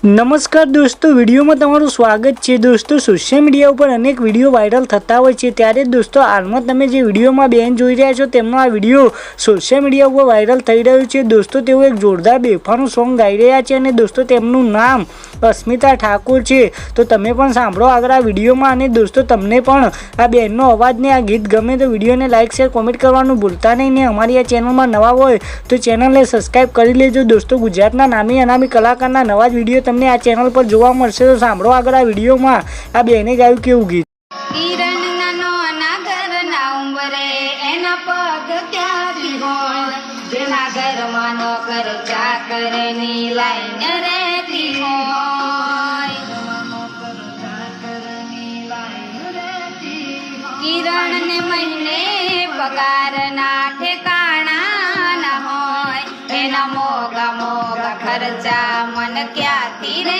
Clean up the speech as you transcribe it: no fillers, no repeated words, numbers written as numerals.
નમસ્કાર દોસ્તો, વિડીયોમાં તમારું સ્વાગત છે। દોસ્તો, સોશિયલ મીડિયા ઉપર અનેક વિડીયો વાયરલ થતા હોય છે, ત્યારે દોસ્તો હાલમાં તમે જે વિડીયોમાં બેન જોઈ રહ્યા છો તેમનો આ વિડીયો સોશિયલ મીડિયા ઉપર વાયરલ થઈ રહ્યો છે। દોસ્તો, તેઓ એક જોરદાર બેફાનું સોંગ ગાઈ રહ્યા છે અને દોસ્તો તેમનું નામ અસ્મિતા ઠાકોર છે। તો તમે પણ સાંભળો આગળ આ વિડીયોમાં। અને દોસ્તો, તમને પણ આ બેનનો અવાજ ને આ ગીત ગમે તો વિડીયોને લાઇક શેર કોમેન્ટ કરવાનું ભૂલતા નહીં ને અમારી આ ચેનલમાં નવા હોય તો ચેનલને સબસ્ક્રાઈબ કરી લેજો। દોસ્તો, ગુજરાતના નામી અનામી કલાકારના નવા જ વિડીયો તમને આ ચેનલ પર જોવા મળશે। તો સાંભળો આગળ આ વિડીયોમાં આ બેને ગાયું કેવું ગીત। કિરણના નોના ઘરના ઉંબરે એના પગ ક્યાંથી હોય, જેના ઘરમાં નોકર ચાકરની લાઈન રહેતી હોય। કિરણને મહિને પગારના ઠેકાણા ના હોય, એના મોગા મોગા ખર્ચા મન ક્યાંથી રે